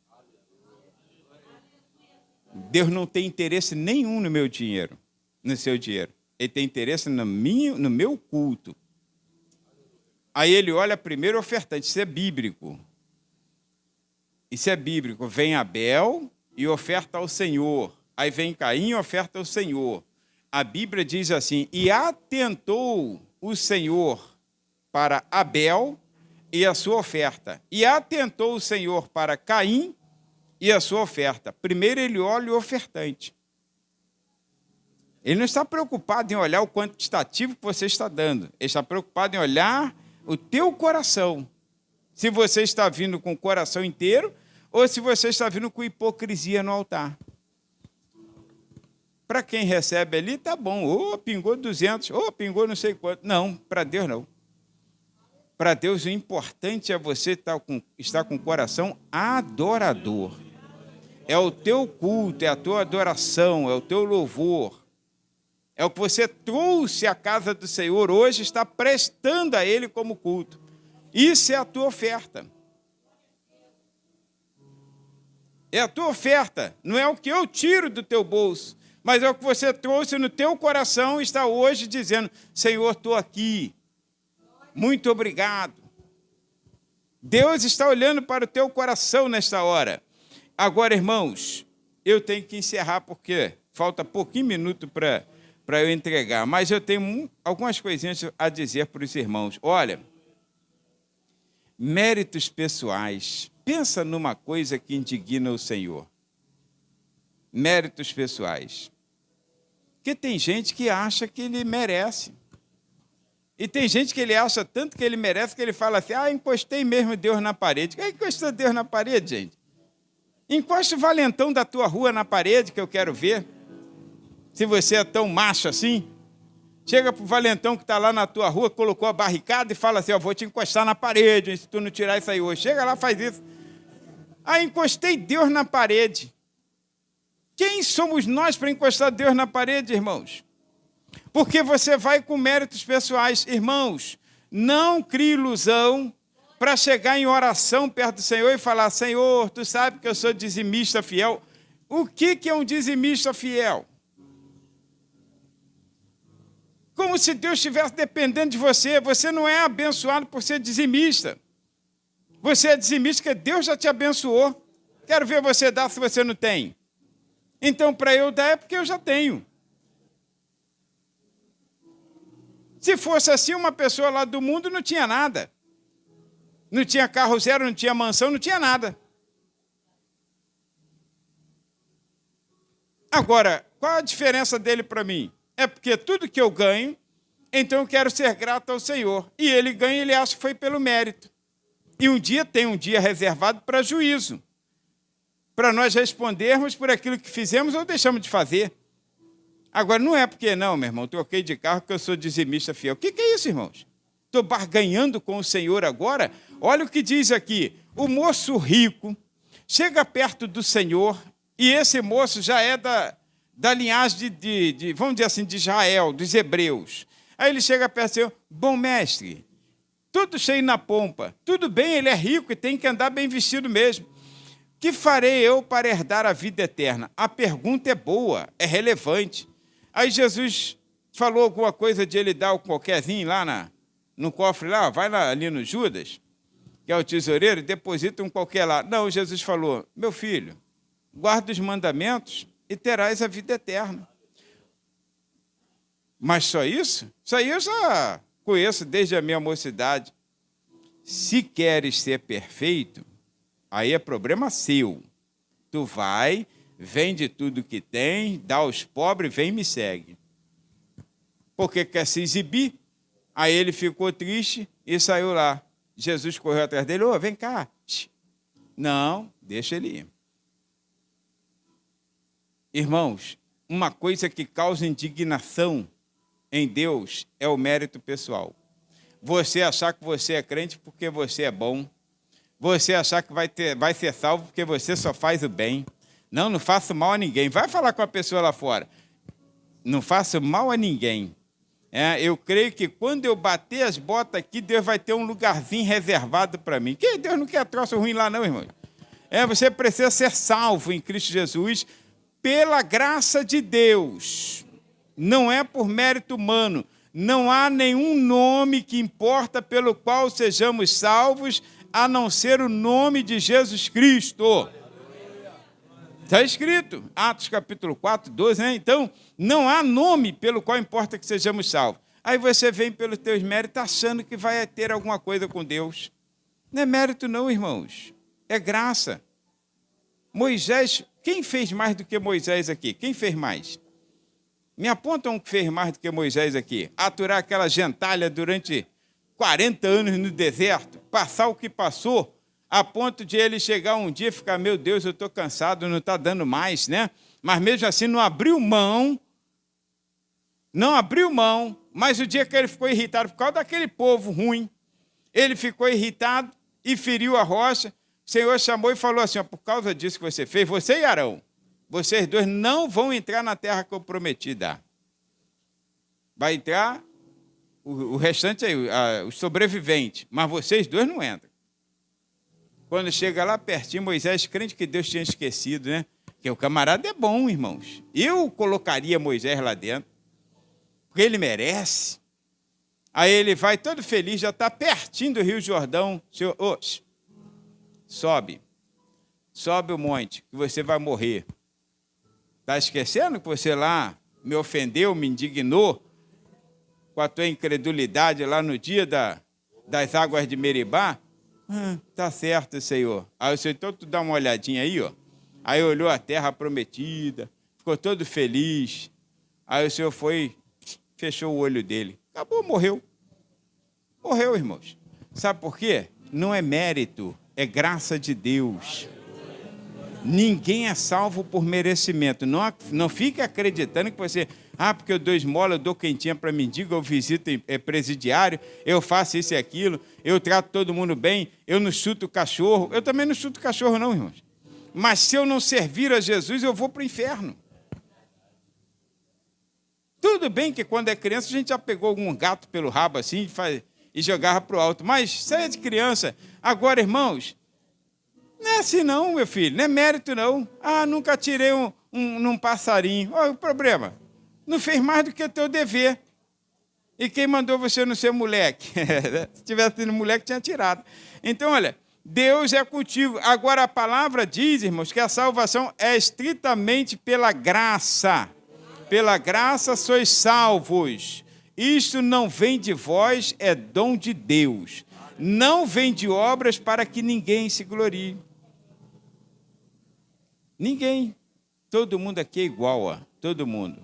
A: Deus não tem interesse nenhum no meu dinheiro, no seu dinheiro. Ele tem interesse no meu culto. Aí ele olha primeiro o ofertante, isso é bíblico. Isso é bíblico. Vem Abel e oferta ao Senhor. Aí vem Caim e oferta ao Senhor. A Bíblia diz assim, e atentou o Senhor para Abel e a sua oferta. E atentou o Senhor para Caim e a sua oferta. Primeiro ele olha o ofertante. Ele não está preocupado em olhar o quantitativo que você está dando. Ele está preocupado em olhar o teu coração. Se você está vindo com o coração inteiro ou se você está vindo com hipocrisia no altar. Para quem recebe ali, tá bom. Pingou 200, pingou não sei quanto. Não, para Deus não. Para Deus o importante é você estar com o coração adorador. É o teu culto, é a tua adoração, é o teu louvor. É o que você trouxe à casa do Senhor hoje, está prestando a Ele como culto. Isso é a tua oferta. É a tua oferta, não é o que eu tiro do teu bolso, mas é o que você trouxe no teu coração e está hoje dizendo, Senhor, estou aqui, muito obrigado. Deus está olhando para o teu coração nesta hora. Agora, irmãos, eu tenho que encerrar porque falta pouquinho minuto para eu entregar, mas eu tenho algumas coisinhas a dizer para os irmãos. Olha, méritos pessoais. Pensa numa coisa que indigna o Senhor. Méritos pessoais. Porque tem gente que acha que ele merece. E tem gente que ele acha tanto que ele merece que ele fala assim, encostei mesmo Deus na parede. Quem encostou Deus na parede, gente? Encosta o valentão da tua rua na parede que eu quero ver. Se você é tão macho assim, chega para o valentão que está lá na tua rua, colocou a barricada e fala assim, vou te encostar na parede, hein, se tu não tirar isso aí hoje. Chega lá, faz isso. Encostei Deus na parede. Quem somos nós para encostar Deus na parede, irmãos? Porque você vai com méritos pessoais. Irmãos, não crie ilusão para chegar em oração perto do Senhor e falar, Senhor, tu sabe que eu sou dizimista fiel. O que é um dizimista fiel? Como se Deus estivesse dependendo de você. Você não é abençoado por ser dizimista. Você é dizimista porque Deus já te abençoou. Quero ver você dar se você não tem. Então, para eu dar é porque eu já tenho. Se fosse assim, uma pessoa lá do mundo não tinha nada. Não tinha carro zero, não tinha mansão, não tinha nada. Agora, qual a diferença dele para mim? É porque tudo que eu ganho, então eu quero ser grato ao Senhor. E ele ganha, ele acha que foi pelo mérito. E tem um dia reservado para juízo. Para nós respondermos por aquilo que fizemos ou deixamos de fazer. Agora, não é porque, não, meu irmão, troquei de carro porque eu sou dizimista fiel. O que é isso, irmãos? Estou barganhando com o Senhor agora? Olha o que diz aqui. O moço rico chega perto do Senhor, e esse moço já é da linhagem vamos dizer assim, de Israel, dos hebreus. Aí ele chega perto do Senhor, bom mestre, tudo cheio na pompa, tudo bem, ele é rico e tem que andar bem vestido mesmo. Que farei eu para herdar a vida eterna? A pergunta é boa, é relevante. Aí Jesus falou alguma coisa de ele dar o qualquerzinho lá no cofre lá, vai lá, ali no Judas, que é o tesoureiro, e deposita um qualquer lá. Não, Jesus falou, meu filho, guarda os mandamentos e terás a vida eterna. Mas só isso? Isso aí eu já conheço desde a minha mocidade. Se queres ser perfeito, aí é problema seu. Tu vai, vende tudo que tem, dá aos pobres, vem e me segue. Porque quer se exibir. Aí ele ficou triste e saiu lá. Jesus correu atrás dele, vem cá. Não, deixa ele ir. Irmãos, uma coisa que causa indignação em Deus é o mérito pessoal. Você achar que você é crente porque você é bom. Você achar que vai ser salvo porque você só faz o bem. Não faço mal a ninguém. Vai falar com a pessoa lá fora. Não faço mal a ninguém. Eu creio que quando eu bater as botas aqui, Deus vai ter um lugarzinho reservado para mim. Que Deus não quer troço ruim lá não, irmão. Você precisa ser salvo em Cristo Jesus pela graça de Deus. Não é por mérito humano. Não há nenhum nome que importa pelo qual sejamos salvos, a não ser o nome de Jesus Cristo. Está escrito, Atos capítulo 4, 12, né? Então, não há nome pelo qual importa que sejamos salvos. Aí você vem pelos teus méritos achando que vai ter alguma coisa com Deus. Não é mérito não, irmãos. É graça. Moisés, quem fez mais do que Moisés aqui? Quem fez mais? Me aponta um que fez mais do que Moisés aqui. Aturar aquela gentalha durante 40 anos no deserto, passar o que passou, a ponto de ele chegar um dia e ficar, meu Deus, eu estou cansado, não está dando mais, né? Mas mesmo assim não abriu mão, mas o dia que ele ficou irritado por causa daquele povo ruim, ele ficou irritado e feriu a rocha, o Senhor chamou e falou assim, por causa disso que você fez, você e Arão, vocês dois não vão entrar na terra que eu prometi dar. Vai entrar o restante aí, os sobreviventes, mas vocês dois não entram. Quando chega lá pertinho, Moisés, crente que Deus tinha esquecido, né? Porque o camarada é bom, irmãos. Eu colocaria Moisés lá dentro, porque ele merece. Aí ele vai todo feliz, já está pertinho do Rio Jordão. Senhor, sobe o monte, que você vai morrer. Está esquecendo que você lá me ofendeu, me indignou com a tua incredulidade lá no dia das águas de Meribá? Tá certo, Senhor. Aí o Senhor, então tu dá uma olhadinha aí, ó. Aí olhou a terra prometida, ficou todo feliz. Aí o Senhor foi, fechou o olho dele. Acabou, morreu. Morreu, irmãos. Sabe por quê? Não é mérito, é graça de Deus. Ninguém é salvo por merecimento. Não fique acreditando que você... porque eu dou esmola, eu dou quentinha para mendigo, eu visito presidiário, eu faço isso e aquilo, eu trato todo mundo bem, eu não chuto cachorro. Eu também não chuto cachorro não, irmãos. Mas se eu não servir a Jesus, eu vou para o inferno. Tudo bem que quando é criança a gente já pegou algum gato pelo rabo assim e jogava para o alto. Mas você é de criança. Agora, irmãos, não é assim não, meu filho. Não é mérito não. Nunca atirei num passarinho. Olha o problema. Não fez mais do que o teu dever. E quem mandou você não ser moleque? Se tivesse sido moleque, tinha tirado. Então, olha, Deus é contigo. Agora, a palavra diz, irmãos, que a salvação é estritamente pela graça. Pela graça sois salvos. Isto não vem de vós, é dom de Deus. Não vem de obras para que ninguém se glorie. Ninguém. Todo mundo aqui é igual, ó. Todo mundo.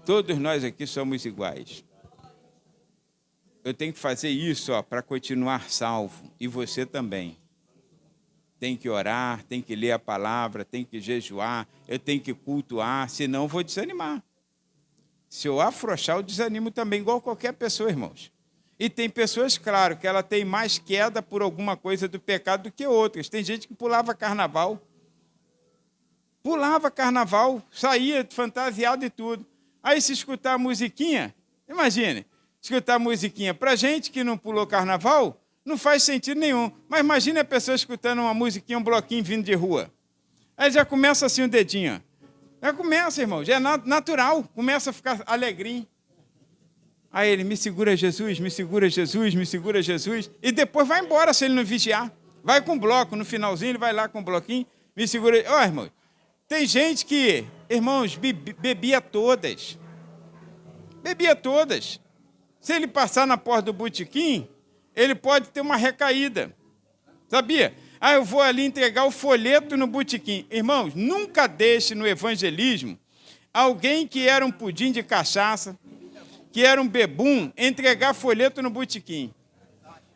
A: Todos nós aqui somos iguais. Eu tenho que fazer isso para continuar salvo. E você também. Tem que orar, tem que ler a palavra, tem que jejuar, eu tenho que cultuar, senão eu vou desanimar. Se eu afrouxar, eu desanimo também, igual qualquer pessoa, irmãos. E tem pessoas, claro, que ela tem mais queda por alguma coisa do pecado do que outras. Tem gente que pulava carnaval. Pulava carnaval, saía fantasiado e tudo. Aí se escutar a musiquinha, imagine, escutar a musiquinha. Para gente que não pulou carnaval, não faz sentido nenhum. Mas imagine a pessoa escutando uma musiquinha, um bloquinho vindo de rua. Aí já começa assim o dedinho. Já começa, irmão, já é natural. Começa a ficar alegrinho. Aí ele, me segura Jesus, me segura Jesus, me segura Jesus. E depois vai embora se ele não vigiar. Vai com o bloco, no finalzinho ele vai lá com o bloquinho, me segura. Ó, irmão, tem gente que, irmãos, bebia todas. Bebia todas. Se ele passar na porta do botequim, ele pode ter uma recaída. Sabia? Eu vou ali entregar o folheto no botequim. Irmãos, nunca deixe no evangelismo alguém que era um pudim de cachaça, que era um bebum, entregar folheto no botequim.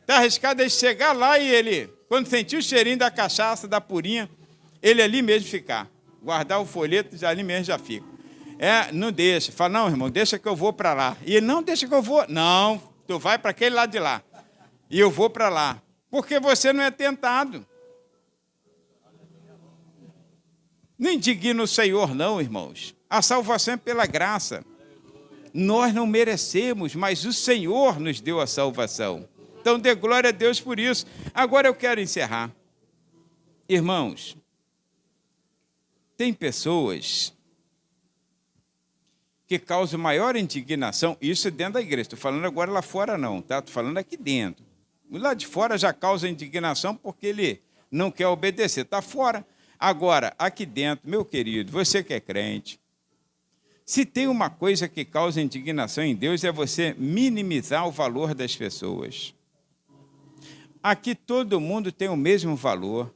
A: Está arriscado ele chegar lá e ele, quando sentir o cheirinho da cachaça, da purinha, ele ali mesmo ficar. Guardar o folheto, já ali mesmo já fica. Não deixa. Fala, não, irmão, deixa que eu vou para lá. E ele, não, deixa que eu vou. Não, tu vai para aquele lado de lá. E eu vou para lá. Porque você não é tentado. Não indigna o Senhor, não, irmãos. A salvação é pela graça. Nós não merecemos, mas o Senhor nos deu a salvação. Então, dê glória a Deus por isso. Agora eu quero encerrar. Irmãos, tem pessoas que causam maior indignação, isso dentro da igreja. Estou falando agora lá fora não, tá? Estou falando aqui dentro. Lá de fora já causa indignação porque ele não quer obedecer. Está fora. Agora, aqui dentro, meu querido, você que é crente, se tem uma coisa que causa indignação em Deus, é você minimizar o valor das pessoas. Aqui todo mundo tem o mesmo valor.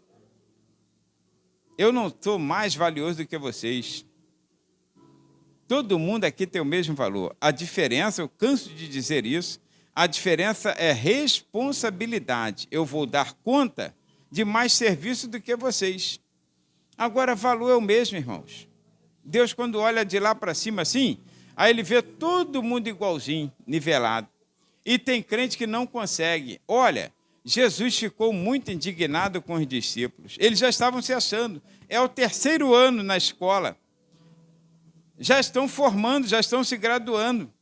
A: Eu não sou mais valioso do que vocês. Todo mundo aqui tem o mesmo valor. A diferença, eu canso de dizer isso, a diferença é responsabilidade. Eu vou dar conta de mais serviço do que vocês. Agora, valor é o mesmo, irmãos. Deus, quando olha de lá para cima assim, aí ele vê todo mundo igualzinho, nivelado. E tem crente que não consegue. Olha, Jesus ficou muito indignado com os discípulos. Eles já estavam se achando. É o 3º ano na escola. Já estão formando, já estão se graduando.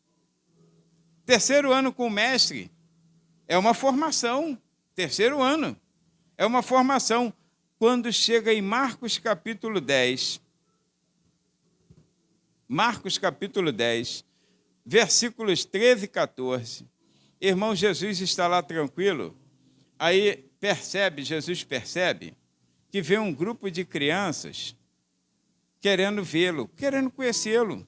A: 3º ano com o mestre é uma formação. 3º ano é uma formação. Quando chega em Marcos capítulo 10, Marcos capítulo 10, versículos 13 e 14, irmão, Jesus está lá tranquilo, aí Jesus percebe que vê um grupo de crianças querendo vê-lo, querendo conhecê-lo.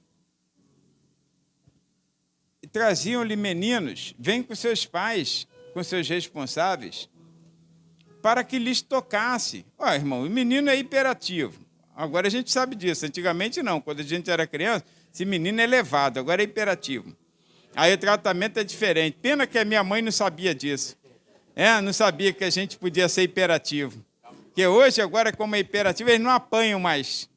A: E traziam-lhe meninos, vem com seus pais, com seus responsáveis, para que lhes tocasse. Ó, irmão, o menino é hiperativo. Agora a gente sabe disso. Antigamente não. Quando a gente era criança, esse menino é levado, agora é hiperativo. Aí o tratamento é diferente. Pena que a minha mãe não sabia disso. Não sabia que a gente podia ser hiperativo. Porque hoje, agora, como é hiperativo, eles não apanham mais.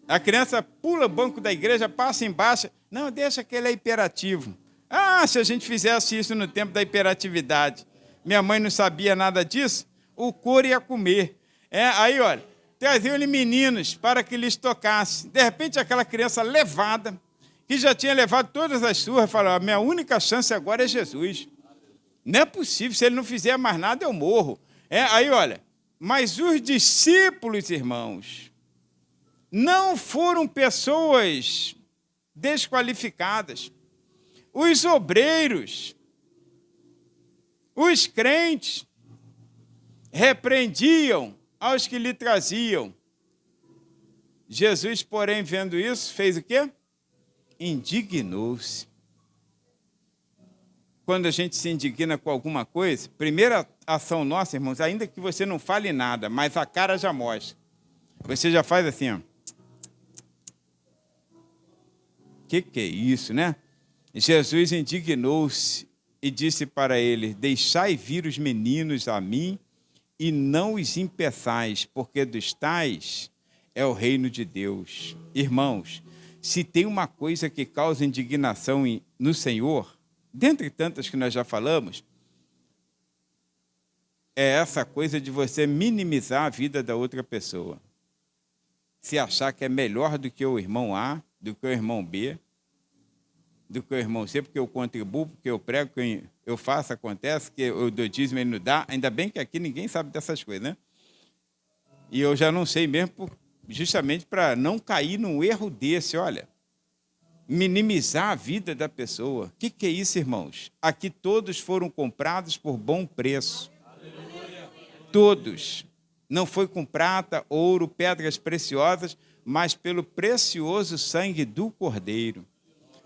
A: A criança pula o banco da igreja, passa embaixo. Não, deixa que ele é hiperativo. Ah, se a gente fizesse isso no tempo da hiperatividade. Minha mãe não sabia nada disso, o couro ia comer. Aí, olha, traziam-lhe meninos para que lhes tocasse. De repente, aquela criança levada, que já tinha levado todas as surras, falou, a minha única chance agora é Jesus. Não é possível, se ele não fizer mais nada, eu morro. Aí, olha, mas os discípulos, irmãos, não foram pessoas desqualificadas. Os obreiros, os crentes, repreendiam aos que lhe traziam. Jesus, porém, vendo isso, fez o quê? Indignou-se. Quando a gente se indigna com alguma coisa, primeira ação nossa, irmãos, ainda que você não fale nada, mas a cara já mostra. Você já faz assim, ó. Que é isso, né? Jesus indignou-se e disse para ele, deixai vir os meninos a mim e não os impeçais, porque dos tais é o reino de Deus. Irmãos, se tem uma coisa que causa indignação no Senhor, dentre tantas que nós já falamos, é essa coisa de você minimizar a vida da outra pessoa. Se achar que é melhor do que o irmão A, do que o irmão B, do que o irmão C, porque eu contribuo, porque eu prego, porque eu faço, acontece, que eu dou dízimo e ele não dá. Ainda bem que aqui ninguém sabe dessas coisas, né? E eu já não sei mesmo, justamente para não cair num erro desse, olha. Minimizar a vida da pessoa. O que é isso, irmãos? Aqui todos foram comprados por bom preço. Todos. Não foi com prata, ouro, pedras preciosas, mas pelo precioso sangue do Cordeiro.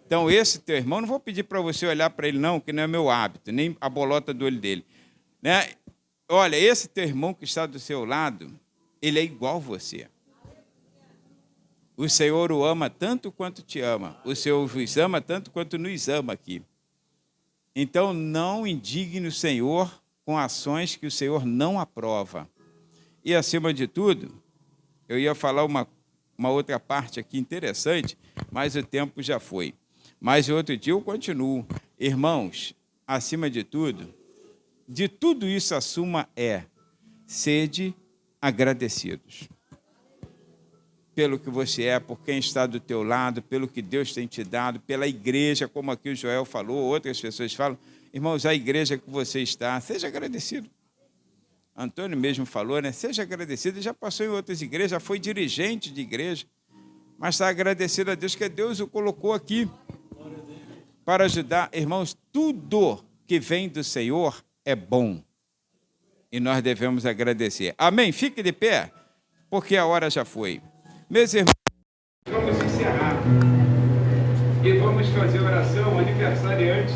A: Então, esse teu irmão, não vou pedir para você olhar para ele, não, que não é meu hábito, nem a bolota do olho dele. Né? Olha, esse teu irmão que está do seu lado, ele é igual a você. O Senhor o ama tanto quanto te ama. O Senhor vos ama tanto quanto nos ama aqui. Então, não indigne o Senhor com ações que o Senhor não aprova. E, acima de tudo, eu ia falar uma outra parte aqui interessante, mas o tempo já foi. Mas outro dia eu continuo. Irmãos, acima de tudo isso a suma é sede agradecidos. Pelo que você é, por quem está do teu lado, pelo que Deus tem te dado, pela igreja, como aqui o Joel falou, outras pessoas falam. Irmãos, a igreja que você está, seja agradecido. Antônio mesmo falou, né? Seja agradecido, já passou em outras igrejas, já foi dirigente de igreja, mas está agradecido a Deus que Deus o colocou aqui para ajudar. Irmãos, tudo que vem do Senhor é bom e nós devemos agradecer. Amém? Fique de pé, porque a hora já foi. Meus irmãos, vamos encerrar e vamos fazer oração aniversariante